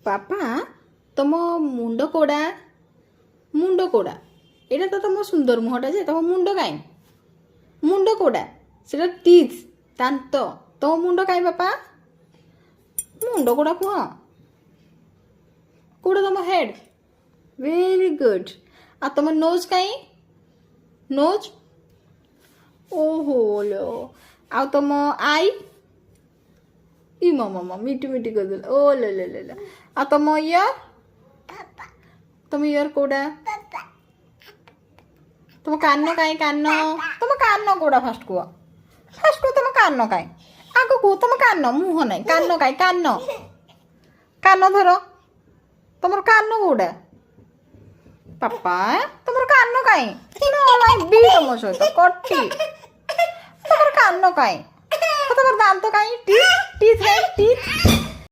ବାପା ତମ ମୁଣ୍ଡ କୋଡ଼ା ଏଇଟା ତ ତମ ସୁନ୍ଦର ମୁହଁଟା ଯେ ତମ ମୁଣ୍ଡ କାଇଁ ମୁଣ୍ଡ କୋଡ଼ା ସେଟା ଟିଥ୍ ଦାନ୍ତ ତମ ମୁଣ୍ଡ କାଇଁ ବାପା ମୁଣ୍ଡ କୋଡ଼ା କୁହ କୋଉଟା ତମ ହେଡ୍ ଭେରି ଗୁଡ୍ ଆଉ ତମ ନୋଜ୍ କାଇଁ ନୋଜ୍ ଓହୋ लो ଆଉ ତମ ଆଇ ଇ ମାମା ମିଟି ମିଟି କରିଦେଲା ଓ ଲେ ଲେ ଲେ ଆଉ ତମ ଇୟର୍ ତମ ଇୟର୍ କୋଉଟା ତମ କାନ କାଇଁ କାନ ତମ କାନ କୋଉଟା ଫାଷ୍ଟ କୁହ ତମ କାନ କାଇଁ ଆଗ କୁହ ତମ କାନ ମୁହଁ ନାଇଁ କାନ କାଇଁ କାନ ଧର ତମର କାନ କୋଉଟା ପାପା ତମର କାନ କାଇଁ ବି ତମ ସହିତ କଟି ତମର କାନ କାଇଁ ତମର ଦାନ୍ତ କାଇଁ ଟିଥ୍